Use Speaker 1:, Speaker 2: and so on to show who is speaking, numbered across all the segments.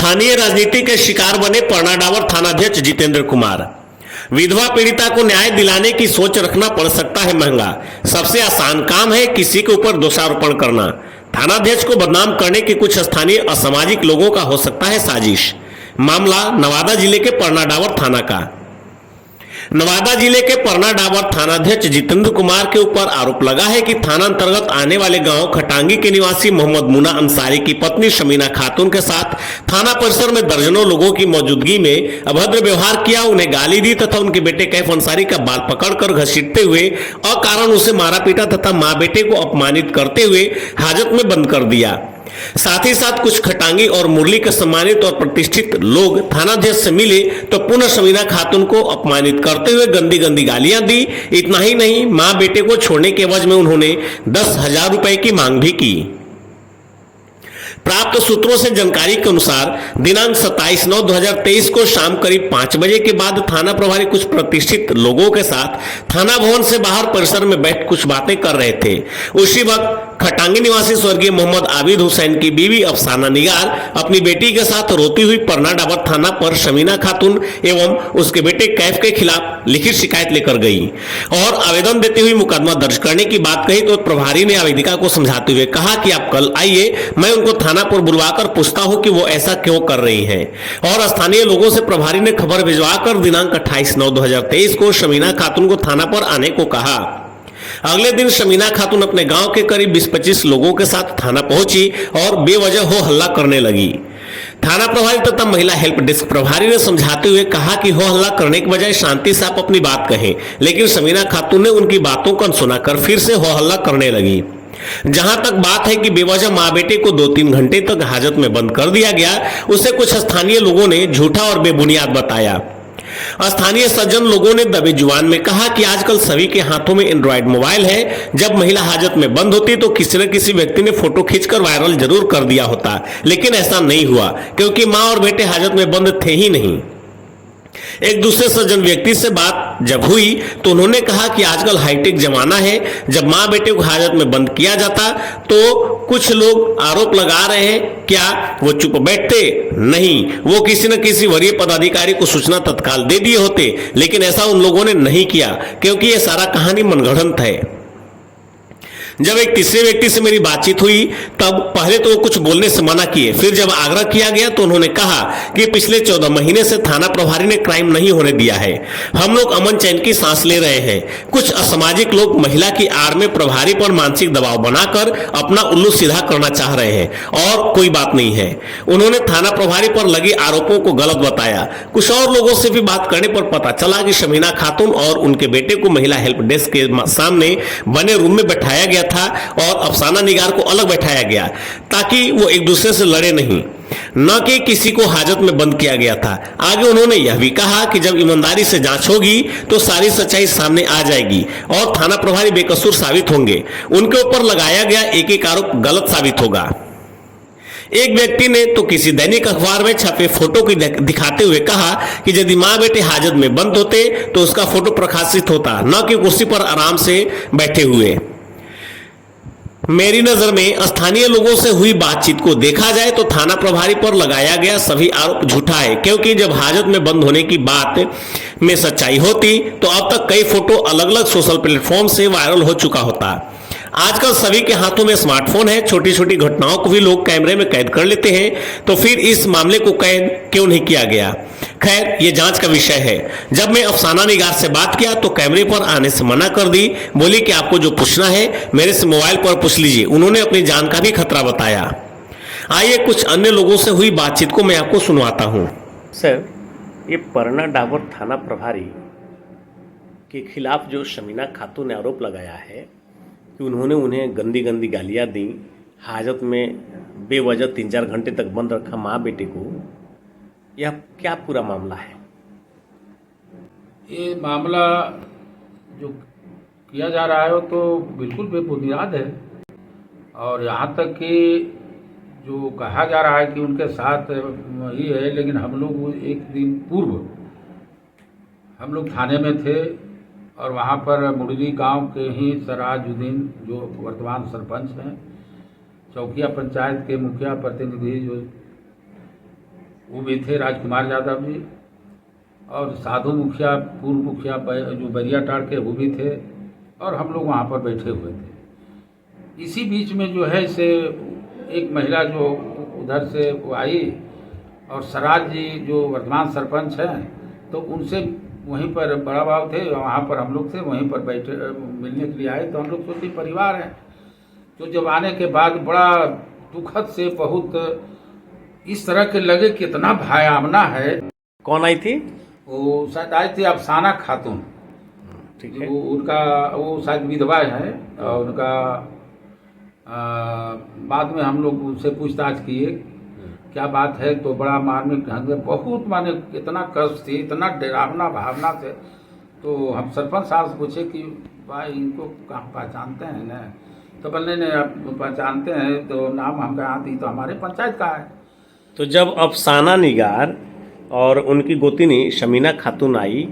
Speaker 1: स्थानीय राजनीति के शिकार बने परनाडावर थानाध्यक्ष जितेंद्र कुमार। विधवा पीड़िता को न्याय दिलाने की सोच रखना पड़ सकता है महंगा। सबसे आसान काम है किसी के ऊपर दोषारोपण करना। थानाध्यक्ष को बदनाम करने की कुछ स्थानीय असामाजिक लोगों का हो सकता है साजिश। मामला नवादा जिले के परनाडावर थाना का। नवादा जिले के परनाडावर थानाध्यक्ष जितेंद्र कुमार के ऊपर आरोप लगा है कि थाना अंतर्गत आने वाले गांव खटांगी के निवासी मोहम्मद मुना अंसारी की पत्नी शमीना खातून के साथ थाना परिसर में दर्जनों लोगों की मौजूदगी में अभद्र व्यवहार किया, उन्हें गाली दी तथा उनके बेटे कैफ अंसारी का बाल पकड़कर घसीटते हुए अकारण उसे मारा पीटा तथा मां बेटे को अपमानित करते हुए हाजत में बंद कर दिया। साथ ही साथ कुछ खटांगी और मुरली के सम्मानित और प्रतिष्ठित लोग थानाध्यक्ष से मिले तो पुनः शमीना खातून को अपमानित करते हुए गंदी गंदी गालियां दी। इतना ही नहीं, मां बेटे को छोड़ने के एवज में उन्होंने 10,000 रुपए की मांग भी की। प्राप्त सूत्रों से जानकारी के अनुसार दिनांक 27/9/2023 को शाम करीब 5 बजे के बाद थाना प्रभारी कुछ प्रतिष्ठित लोगों के साथ थाना भवन से बाहर परिसर में बैठ कुछ बातें कर रहे थे। उसी वक्त खटांगी निवासी स्वर्गीय मोहम्मद आबिद हुसैन की बीवी अफसाना निगार अपनी बेटी के साथ रोती हुई परनाडावर थाना पर शमीना खातून एवं उसके बेटे कैफ के खिलाफ लिखित शिकायत लेकर गई और आवेदन देते हुए मुकदमा दर्ज करने की बात कही तो प्रभारी ने आवेदिका को समझाते हुए कहा कि आप कल आइए, मैं उनको थाना पर बुलवाकर पूछता हूं कि वो ऐसा क्यों कर रही हैं। और स्थानीय लोगों से प्रभारी ने खबर भिजवाकर दिनांक 28/9/2023 को शमीना खातून को थाना पर आने को कहा। अगले दिन शमीना खातून अपने गांव के करीब 20-25 लोगों के साथ थाना पहुंची और बेवजह हो हल्ला करने लगी। थाना प्रभारी तथा महिला हेल्प डेस्क प्रभारी ने समझाते हुए कहा कि हो हल्ला करने के बजाय शांति से आप अपनी बात कहें, लेकिन शमीना खातून ने उनकी बातों को अनसुना कर फिर से हो हल्ला करने लगी। जहां तक बात है कि बेवजह मां बेटे को 2-3 घंटे तक हाजत में बंद कर दिया गया, उसे कुछ स्थानीय लोगों ने झूठा और बेबुनियाद बताया। स्थानीय सज्जन लोगों ने दबे जुबान में कहा कि आजकल सभी के हाथों में एंड्रॉइड मोबाइल है, जब महिला हाजत में बंद होती तो किसी न किसी व्यक्ति ने फोटो खींचकर वायरल जरूर कर दिया होता, लेकिन ऐसा नहीं हुआ क्योंकि मां और बेटे हाजत में बंद थे ही नहीं। एक दूसरे सज्जन व्यक्ति से बात जब हुई तो उन्होंने कहा कि आजकल हाईटेक जमाना है, जब मां बेटे को हाजत में बंद किया जाता तो कुछ लोग आरोप लगा रहे हैं, क्या वो चुप बैठते? नहीं, वो किसी न किसी वरीय पदाधिकारी को सूचना तत्काल दे दिए होते, लेकिन ऐसा उन लोगों ने नहीं किया क्योंकि ये सारा कहानी मनगढ़ंत है। जब एक तीसरे व्यक्ति से मेरी बातचीत हुई तब पहले तो वो कुछ बोलने से मना किए, फिर जब आग्रह किया गया तो उन्होंने कहा कि पिछले 14 महीने से थाना प्रभारी ने क्राइम नहीं होने दिया है, हम लोग अमन चैन की सांस ले रहे हैं। कुछ असामाजिक लोग महिला की आड़ में प्रभारी पर मानसिक दबाव बनाकर अपना उल्लू सीधा करना चाह रहे हैं और कोई बात नहीं है। उन्होंने थाना प्रभारी पर लगे आरोपों को गलत बताया। कुछ और लोगों से भी बात करने पर पता चला कि शमीना खातून और उनके बेटे को महिला हेल्प डेस्क के सामने बने रूम में बैठाया गया था और अफसाना निगार को अलग बैठाया गया ताकि वो एक दूसरे से लड़े नहीं, न कि किसी को हाजत में बंद किया गया था। आगे उन्होंने यह भी कहा कि जब ईमानदारी से जांच होगी तो सारी सच्चाई सामने आ जाएगी और थाना प्रभारी बेकसूर साबित होंगे। उनके ऊपर लगाया गया एक आरोप गलत साबित होगा। एक व्यक्ति ने तो किसी दैनिक अखबार में छपे फोटो को दिखाते हुए कहा कि यदि मां बेटे हाजत में बंद होते तो उसका फोटो प्रकाशित होता, न कि कुर्सी पर आराम से बैठे हुए। मेरी नजर में स्थानीय लोगों से हुई बातचीत को देखा जाए तो थाना प्रभारी पर लगाया गया सभी आरोप झूठा है, क्योंकि जब हाजत में बंद होने की बात में सच्चाई होती तो अब तक कई फोटो अलग अलग सोशल प्लेटफॉर्म से वायरल हो चुका होता। आजकल सभी के हाथों में स्मार्टफोन है, छोटी छोटी घटनाओं को भी लोग कैमरे में कैद कर लेते हैं, तो फिर इस मामले को कैद क्यों नहीं किया गया? खैर, ये जांच का विषय है। जब मैं अफसाना निगार से बात किया तो कैमरे पर आने से मना कर दी, बोली कि आपको जो पूछना है मेरे से मोबाइल पर पूछ लीजिए। उन्होंने अपनी जान का भी खतरा बताया। आइए कुछ अन्य लोगों से हुई बातचीत को मैं आपको सुनवाता हूँ।
Speaker 2: सर, ये परनाडावर थाना प्रभारी के खिलाफ जो शमीना खातून ने आरोप लगाया है कि उन्होंने उन्हें गंदी गंदी गालियाँ दी, हाजत में बेवजह 3-4 घंटे तक बंद रखा माँ बेटे को, यह क्या पूरा मामला है?
Speaker 3: ये मामला जो किया जा रहा है वो तो बिल्कुल बेबुनियाद है और यहाँ तक कि जो कहा जा रहा है कि उनके साथ वही है, लेकिन हम लोग एक दिन पूर्व हम लोग थाने में थे और वहाँ पर मुरली गांव के ही सराजुद्दीन जो वर्तमान सरपंच हैं, चौकिया पंचायत के मुखिया प्रतिनिधि जो वो भी थे, राजकुमार यादव जी, और साधु मुखिया, पूर्व मुखिया जो बरियाटाड़ के, वो भी थे, और हम लोग वहाँ पर बैठे हुए थे। इसी बीच में जो है से एक महिला जो उधर से वो आई, और सराज जी जो वर्तमान सरपंच हैं, तो उनसे वहीं पर बड़ा बाबू थे, वहाँ पर हम लोग थे, वहीं पर बैठे मिलने के लिए आए। तो हम लोग सोचे परिवार है, तो जब आने के बाद बड़ा दुखद से बहुत इस तरह के लगे कितना भयावना है।
Speaker 2: कौन आई थी?
Speaker 3: वो शायद आई थी अफसाना खातून,
Speaker 2: ठीक है।
Speaker 3: उनका वो शायद विधवा है, और उनका बाद में हम लोग उनसे पूछताछ किए क्या बात है, तो बड़ा मार्मिक ढंग से बहुत माने इतना कष्ट थी, इतना डरावना भावना से। तो हम सरपंच साहब से पूछे कि भाई इनको कहाँ पहचानते हैं ना, तो बोले नहीं आप पहचानते हैं, तो नाम हम कहाँ थी, तो हमारे पंचायत का है।
Speaker 2: तो जब अफसाना निगार और उनकी गोतिनी शमीना खातून आई,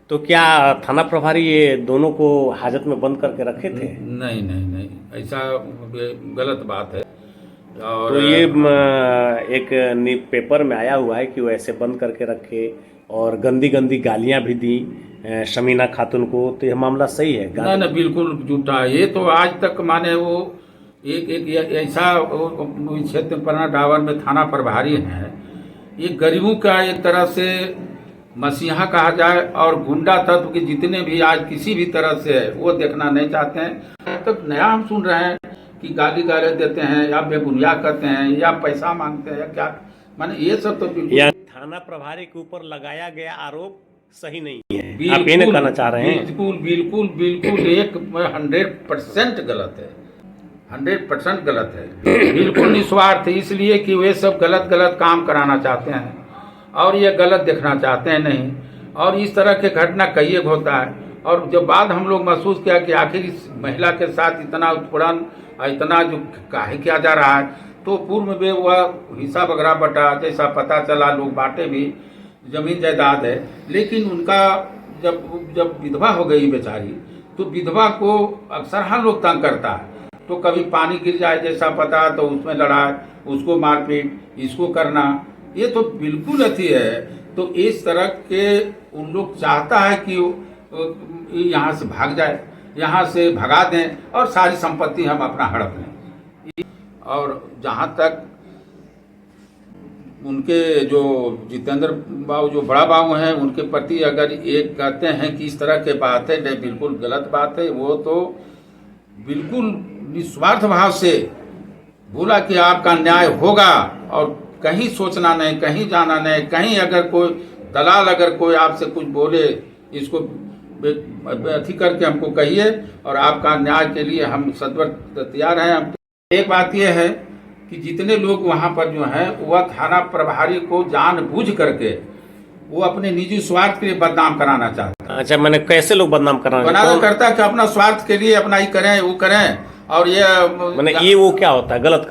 Speaker 2: तो क्या थाना प्रभारी ये दोनों को हाजत में बंद करके रखे थे?
Speaker 3: नहीं नहीं नहीं, ऐसा गलत बात है। और
Speaker 2: तो ये एक पेपर में आया हुआ है कि वो ऐसे बंद करके रखे और गंदी गंदी गालियां भी दी शमीना खातून को। तो यह मामला सही है?
Speaker 3: नहीं नहीं, बिल्कुल झूठा है ये। तो आज तक माने वो एक ऐसा क्षेत्र परना डावर में थाना प्रभारी है, ये गरीबों का एक तरह से मसीहा कहा जाए, और गुंडा तत्व के जितने भी आज किसी भी तरह से है वो देखना नहीं चाहते हैं। तो नया हम सुन रहे हैं कि गाली गाले देते हैं, या बेबुनियाद करते हैं, या पैसा मांगते हैं, या क्या, माने ये सब तो बिल्कुल
Speaker 2: या थाना प्रभारी के ऊपर लगाया गया आरोप सही नहीं है, आप ये कहना चाह रहे हैं?
Speaker 3: बिल्कुल बिल्कुल बिल्कुल 100% गलत है, 100% गलत है, बिल्कुल निस्वार्थ। इसलिए कि वे सब गलत गलत काम कराना चाहते हैं, और ये गलत देखना चाहते हैं नहीं। और इस तरह के घटना कई एक होता है। और जब बाद हम लोग महसूस किया कि आखिर इस महिला के साथ इतना उत्पीड़न, इतना जो काहे किया जा रहा है, तो पूर्व में वह हिस्सा वगैरह बटा, जैसा पता चला लोग बांटे भी, जमीन जायदाद है। लेकिन उनका जब विधवा हो गई बेचारी, तो विधवा को अक्सर हम लोग तंग करता है। तो कभी पानी गिर जाए जैसा पता, तो उसमें लड़ाई, उसको मारपीट, इसको करना, ये तो बिल्कुल अति है। तो इस तरह के उन लोग चाहता है कि यहाँ से भाग जाए, यहाँ से भगा दें, और सारी संपत्ति हम अपना हड़प लें। और जहाँ तक उनके जो जितेंद्र बाबू जो बड़ा बाबू हैं, उनके प्रति अगर ये कहते हैं कि इस तरह के बात है, नहीं बिल्कुल गलत बात है। वो तो बिल्कुल निस्वार्थ भाव से बोला कि आपका न्याय होगा, और कहीं सोचना नहीं, कहीं जाना नहीं, कहीं अगर कोई दलाल अगर कोई आपसे कुछ बोले, इसको अथी करके हमको कहिए, और आपका न्याय के लिए हम सदवर तैयार हैं। हम एक बात यह है कि जितने लोग वहाँ पर जो हैं, वह थाना प्रभारी को जानबूझ करके वो अपने निजी स्वार्थ के लिए बदनाम कराना चाहते हैं।
Speaker 2: अच्छा, मैंने कैसे लोग बदनाम कराना
Speaker 3: करता है कि अपना स्वार्थ के लिए अपना ही करें, वो करें, और ये
Speaker 2: मैंने ये वो क्या होता है? गलत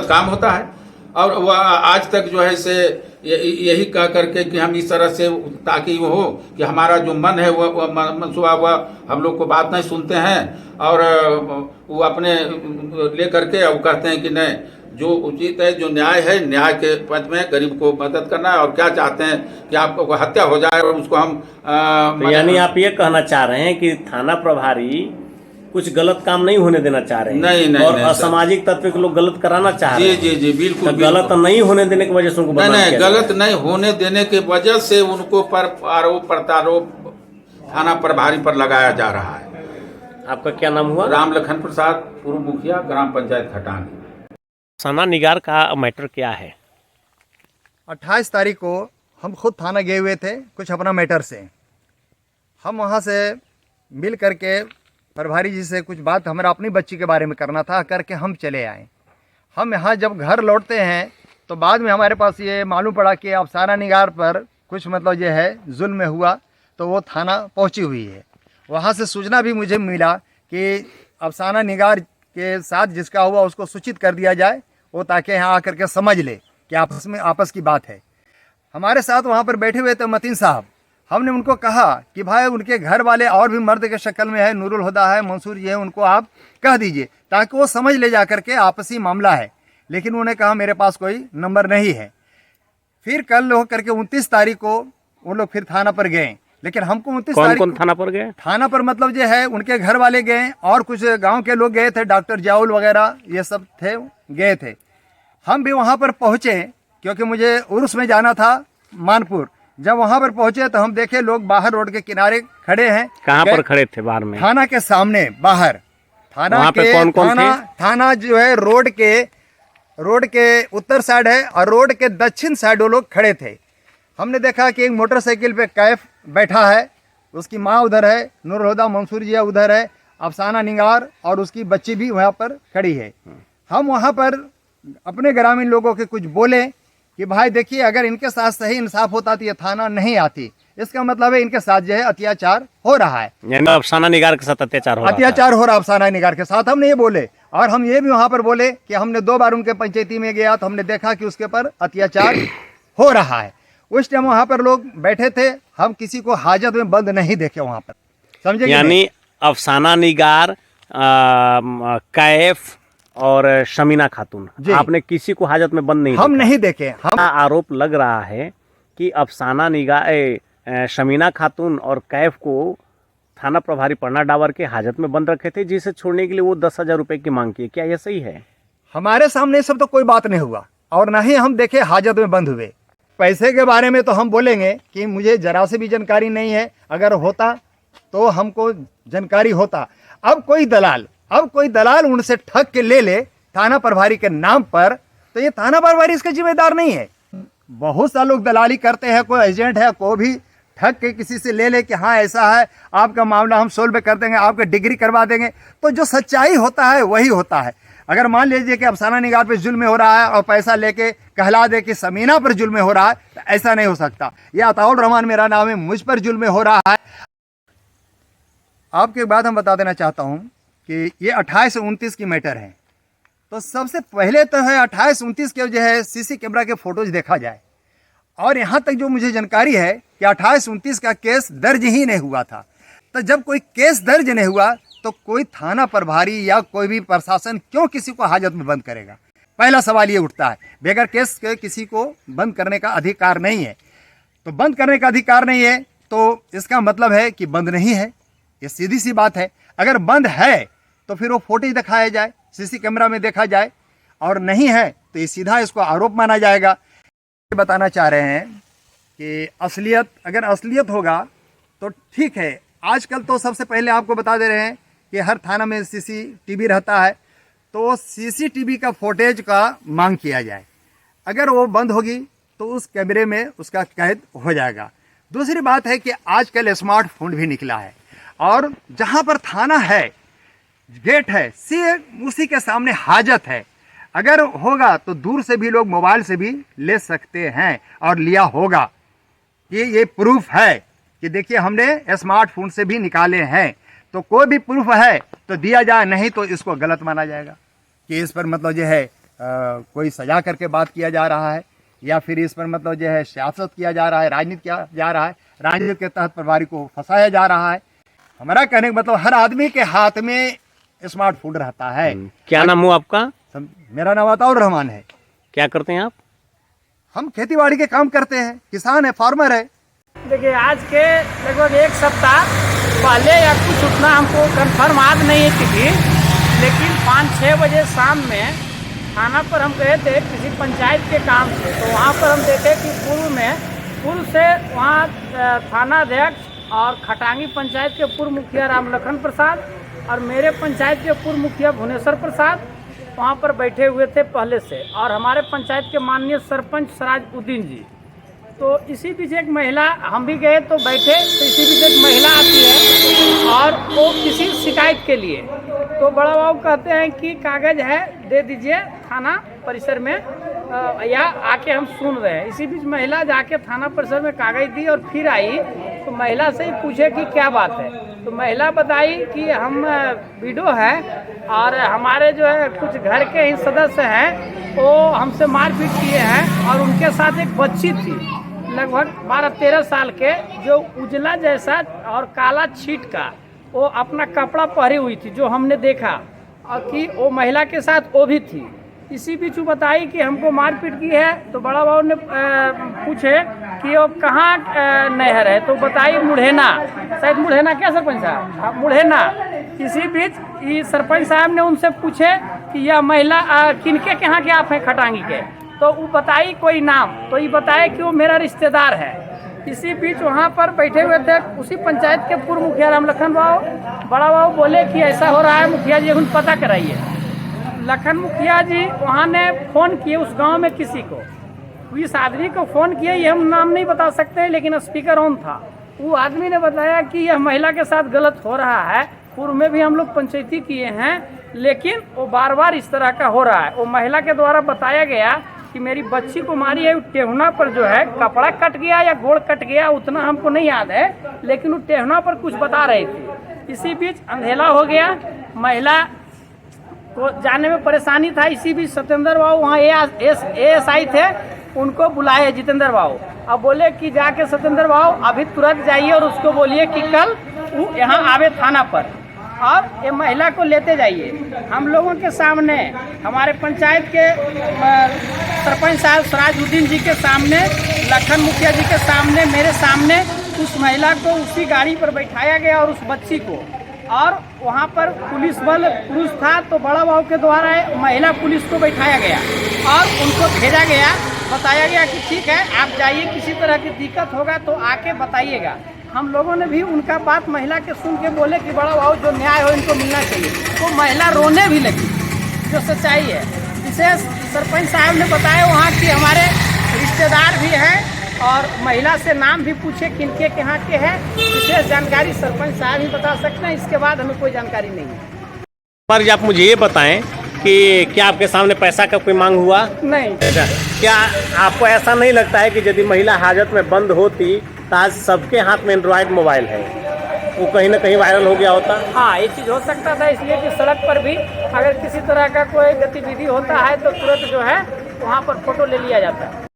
Speaker 2: काम
Speaker 3: होता है। और वह आज तक जो है से यही कह करके कि हम इस तरह से, ताकि वो हो कि हमारा जो मन है वह मनसूबा वह हम लोग को बात नहीं सुनते हैं, और वो अपने ले करके वो कहते हैं कि नहीं, जो उचित है, जो न्याय है, न्याय के पद में गरीब को मदद करना है। और क्या चाहते हैं कि आपको हत्या हो जाए और उसको हम
Speaker 2: तो यानी आप ये कहना चाह रहे हैं कि थाना प्रभारी कुछ गलत काम नहीं होने देना चाह रहे हैं?
Speaker 3: नहीं,
Speaker 2: और असामाजिक तत्व के लोग गलत कराना चाह रहे हैं?
Speaker 3: जी बिल्कुल।
Speaker 2: तो गलत नहीं होने देने की वजह से उनको
Speaker 3: नहीं, गलत नहीं होने देने की वजह से उनको पर आरोप प्रत्यारोप थाना प्रभारी पर लगाया जा रहा है।
Speaker 2: आपका क्या नाम हुआ?
Speaker 3: राम लखन प्रसाद, पूर्व मुखिया, ग्राम पंचायत खटानी।
Speaker 2: अफसाना निगार का मैटर क्या है?
Speaker 4: 28 तारीख को हम खुद थाना गए हुए थे कुछ अपना मैटर से। हम वहाँ से मिल करके प्रभारी जी से कुछ बात हमारा अपनी बच्ची के बारे में करना था, करके हम चले आए। हम यहाँ जब घर लौटते हैं तो बाद में हमारे पास ये मालूम पड़ा कि अफसाना निगार पर कुछ मतलब ये है जुल्म हुआ, तो वो थाना पहुँची हुई है। वहाँ से सूचना भी मुझे मिला कि अफसाना निगार के साथ जिसका हुआ उसको सूचित कर दिया जाए, वो ताकि यहाँ आकर के समझ ले कि आपस की बात है। हमारे साथ वहाँ पर बैठे हुए थे मतीन साहब। हमने उनको कहा कि भाई उनके घर वाले और भी मर्द के शक्ल में है, नूरुल हुदा है, मंसूर जी है, उनको आप कह दीजिए ताकि वो समझ ले जा करके आपसी मामला है। लेकिन उन्होंने कहा मेरे पास कोई नंबर नहीं है। फिर कल हो करके 29 तारीख को वो लोग फिर थाना पर गए, लेकिन हमको 29
Speaker 2: कौन
Speaker 4: तारीख
Speaker 2: कौन
Speaker 4: को
Speaker 2: थाना पर गए?
Speaker 4: थाना पर मतलब जो है उनके घर वाले गए और कुछ गांव के लोग गए थे, डॉक्टर जाउल वगैरह ये सब थे, गए थे। हम भी वहां पर पहुंचे क्योंकि मुझे उर्स में जाना था मानपुर। जब वहां पर पहुंचे तो हम देखे लोग बाहर रोड के किनारे खड़े हैं।
Speaker 2: कहाँ पर खड़े थे? बाहर में?
Speaker 4: थाना के सामने बाहर। थाना
Speaker 2: वहाँ पे
Speaker 4: के
Speaker 2: कौन-कौन थे?
Speaker 4: थाना जो है रोड के उत्तर साइड है और रोड के दक्षिण साइड वो लोग खड़े थे। हमने देखा कि एक मोटरसाइकिल पे कैफ बैठा है, उसकी माँ उधर है, नूरहुदा मंसूर जिया उधर है, अफसाना निगार और उसकी बच्ची भी वहाँ पर खड़ी है। हम वहाँ पर अपने ग्रामीण लोगों के कुछ बोले कि भाई देखिए अगर इनके साथ सही इंसाफ होता तो ये थाना नहीं आती, इसका मतलब है इनके साथ जो है अत्याचार हो रहा है,
Speaker 2: यानी अफसाना निगार के साथ अत्याचार हो रहा था।
Speaker 4: अत्याचार हो रहा अफसाना निगार के साथ। हमने ये बोले और हम ये भी वहाँ पर बोले कि हमने 2 बार उनके पंचायती में गया तो हमने देखा कि उसके पर अत्याचार हो रहा है। उस टाइम वहाँ पर लोग बैठे थे, हम किसी को हाजत में बंद नहीं देखे वहाँ पर, समझे?
Speaker 2: यानी अफसाना निगार, कैफ और शमीना खातून, आपने किसी को हाजत में बंद नहीं
Speaker 4: हम
Speaker 2: देखा?
Speaker 4: नहीं देखे। हम
Speaker 2: आरोप लग रहा है कि अफसाना निगार, शमीना खातून और कैफ को थाना प्रभारी पन्ना डावर के हाजत में बंद रखे थे, जिसे छोड़ने के लिए वो 10,000 रुपए की मांग की। क्या यह सही है?
Speaker 4: हमारे सामने सब तो कोई बात नहीं हुआ और ना ही हम देखे हाजत में बंद हुए। पैसे के बारे में तो हम बोलेंगे कि मुझे जरा से भी जानकारी नहीं है, अगर होता तो हमको जानकारी होता। अब कोई दलाल उनसे ठग के ले ले थाना प्रभारी के नाम पर, तो ये थाना प्रभारी इसका जिम्मेदार नहीं है। बहुत सा लोग दलाली करते हैं, कोई एजेंट है, कोई भी ठग के किसी से ले ले कि हाँ ऐसा है, आपका मामला हम सोल्व कर देंगे, आपका डिग्री करवा देंगे। तो जो सच्चाई होता है वही होता है। अगर मान लीजिए कि अफसाना निगार पे जुल्म हो रहा है और पैसा लेके कहला दे कि समीना पर जुल्म हो रहा है, तो ऐसा नहीं हो सकता। यह अताउल रहमान मेरा नाम है, मुझ पर जुल्म हो रहा है। आपके बाद हम बता देना चाहता हूँ कि ये 28 से 29 की मैटर है। तो सबसे पहले तो है 28-29 के जो है सीसी कैमरा के फोटोज देखा जाए। और यहाँ तक जो मुझे जानकारी है कि 28-29 का केस दर्ज ही नहीं हुआ था। तो जब कोई केस दर्ज नहीं हुआ तो कोई थाना प्रभारी या कोई भी प्रशासन क्यों किसी को हाजत में बंद करेगा? पहला सवाल ये उठता है। बगैर केस के किसी को बंद करने का अधिकार नहीं है। तो बंद करने का अधिकार नहीं है तो इसका मतलब है कि बंद नहीं है। ये सीधी सी बात है। अगर बंद है तो फिर वो फोटेज दिखाया जाए, सीसी कैमरा में देखा जाए, और नहीं है तो ये सीधा इसको आरोप माना जाएगा। बताना चाह रहे हैं कि अगर असलियत होगा तो ठीक है। आजकल तो सबसे पहले आपको बता दे रहे हैं कि हर थाना में सीसीटीवी रहता है, तो सीसीटीवी का फुटेज का मांग किया जाए। अगर वो बंद होगी तो उस कैमरे में उसका कैद हो जाएगा। दूसरी बात है कि आजकल स्मार्टफोन भी निकला है और जहाँ पर थाना है, गेट है, उसी के सामने हाजत है। अगर होगा तो दूर से भी लोग मोबाइल से भी ले सकते हैं और लिया होगा। ये प्रूफ है कि देखिए हमने स्मार्टफोन से भी निकाले हैं। तो कोई भी प्रूफ है तो दिया जाए, नहीं तो इसको गलत माना जाएगा कि इस पर मतलब जो है कोई सजा करके बात किया जा रहा है या फिर इस पर मतलब जो है सियासत किया जा रहा है, राजनीति किया जा रहा है, राजनीति के तहत प्रभारी को फंसाया जा रहा है। हमारा कहने का मतलब हर आदमी के हाथ में स्मार्टफोन रहता है।
Speaker 2: क्या नाम हुआ आपका?
Speaker 4: मेरा नाम अताउल रहमान है।
Speaker 2: क्या करते हैं आप?
Speaker 4: हम खेती बाड़ी के काम करते हैं, किसान है, फार्मर है।
Speaker 5: देखिए आज के लगभग 1 सप्ताह पहले या कुछ उतना हमको कंफर्म आज नहीं थी, लेकिन 5-6 बजे शाम में थाना पर हम गए थे किसी पंचायत के काम से। तो वहाँ पर हम देखे कि पूर्व से वहाँ थाना अध्यक्ष और खटांगी पंचायत के पूर्व मुखिया रामलखन प्रसाद और मेरे पंचायत के पूर्व मुखिया भुवनेश्वर प्रसाद वहाँ पर बैठे हुए थे पहले से, और हमारे पंचायत के माननीय सरपंच सराजुद्दीन जी। तो इसी बीच एक महिला, हम भी गए तो बैठे, तो इसी बीच एक महिला आती है और वो किसी शिकायत के लिए, तो बड़ा बाबू कहते हैं कि कागज़ है दे दीजिए थाना परिसर में या आके हम सुन रहे हैं। इसी बीच महिला जाके थाना परिसर में कागज़ दी और फिर आई तो महिला से ही पूछे कि क्या बात है। तो महिला बताई कि हम विडो है और हमारे जो है कुछ घर के ही सदस्य हैं, वो हमसे मारपीट किए हैं और उनके साथ एक बच्ची थी लगभग 12-13 साल के, जो उजला जैसा और काला छीट का वो अपना कपड़ा पहरी हुई थी, जो हमने देखा, और कि वो महिला के साथ वो भी थी। इसी बीच वो बताई कि हमको मारपीट की है। तो बड़ा बाबू ने पूछे कि वो कहाँ नहर है, तो बताई मुढ़ेना, शायद मुढ़ेना, क्या सरपंच साहब? हाँ, मुढ़ेना। इसी बीच ये सरपंच साहब ने उनसे पूछे कि यह महिला किनके के यहाँ के आप हैं खटांगी के, तो वो बताई कोई नाम, तो ये बताया कि वो मेरा रिश्तेदार है। इसी बीच वहाँ पर बैठे हुए थे उसी पंचायत के पूर्व मुखिया राम लखन बाबू। बड़ा बाबू बोले कि ऐसा हो रहा है मुखिया जी, उन पता कराइए। लखन मुखिया जी वहाँ ने फ़ोन किए उस गांव में किसी को, इस आदमी को फ़ोन किए, ये हम नाम नहीं बता सकते, लेकिन स्पीकर ऑन था। वो आदमी ने बताया कि यह महिला के साथ गलत हो रहा है, पूर्व में भी हम लोग पंचायती किए हैं, लेकिन वो बार बार इस तरह का हो रहा है। वो महिला के द्वारा बताया गया कि मेरी बच्ची को मारी है, टेहुना पर जो है कपड़ा कट गया या गोड़ कट गया, उतना हमको नहीं याद है, लेकिन वो टेहुना पर कुछ बता रहे थे। इसी बीच अंधेला हो गया, महिला को जाने में परेशानी था। इसी बीच सत्येंद्र बाबू वहाँ ASI थे, उनको बुलाए जितेंद्र बाबू। अब बोले कि जाके सत्येंद्र बाबू अभी तुरंत जाइए और उसको बोलिए कि कल वो यहाँ आवे थाना पर और ये महिला को लेते जाइए। हम लोगों के सामने, हमारे पंचायत के सरपंच साहब सराजुद्दीन जी के सामने, लखन मुखिया जी के सामने, मेरे सामने उस महिला को उसी गाड़ी पर बैठाया गया और उस बच्ची को, और वहाँ पर पुलिस बल पुरुष था, तो बड़ा बाबू के द्वारा महिला पुलिस को बैठाया गया और उनको भेजा गया। बताया गया कि ठीक है आप जाइए, किसी तरह की दिक्कत होगा तो आके बताइएगा। हम लोगों ने भी उनका बात महिला के सुन के बोले कि बड़ा बाबू जो न्याय हो इनको मिलना चाहिए, तो महिला रोने भी लगी, जो सच्चाई है। विशेष सरपंच साहब ने बताया वहाँ की हमारे रिश्तेदार भी हैं और महिला से नाम भी पूछे किनके यहाँ के हैं, विशेष जानकारी सरपंच साहब ही बता सकते हैं, इसके बाद हमें कोई जानकारी नहीं है।
Speaker 2: पर आप मुझे ये बताएं कि क्या आपके सामने पैसा का कोई मांग हुआ?
Speaker 5: नहीं।
Speaker 2: क्या आपको ऐसा नहीं लगता है कि यदि महिला हाजत में बंद होती तो आज सबके हाथ में एंड्रॉयड मोबाइल है, वो कहीं ना कहीं वायरल हो गया होता?
Speaker 5: हाँ, ये चीज़ हो सकता था, इसलिए कि सड़क पर भी अगर किसी तरह का कोई गतिविधि होता है तो तुरंत जो है वहाँ पर फोटो ले लिया जाता है।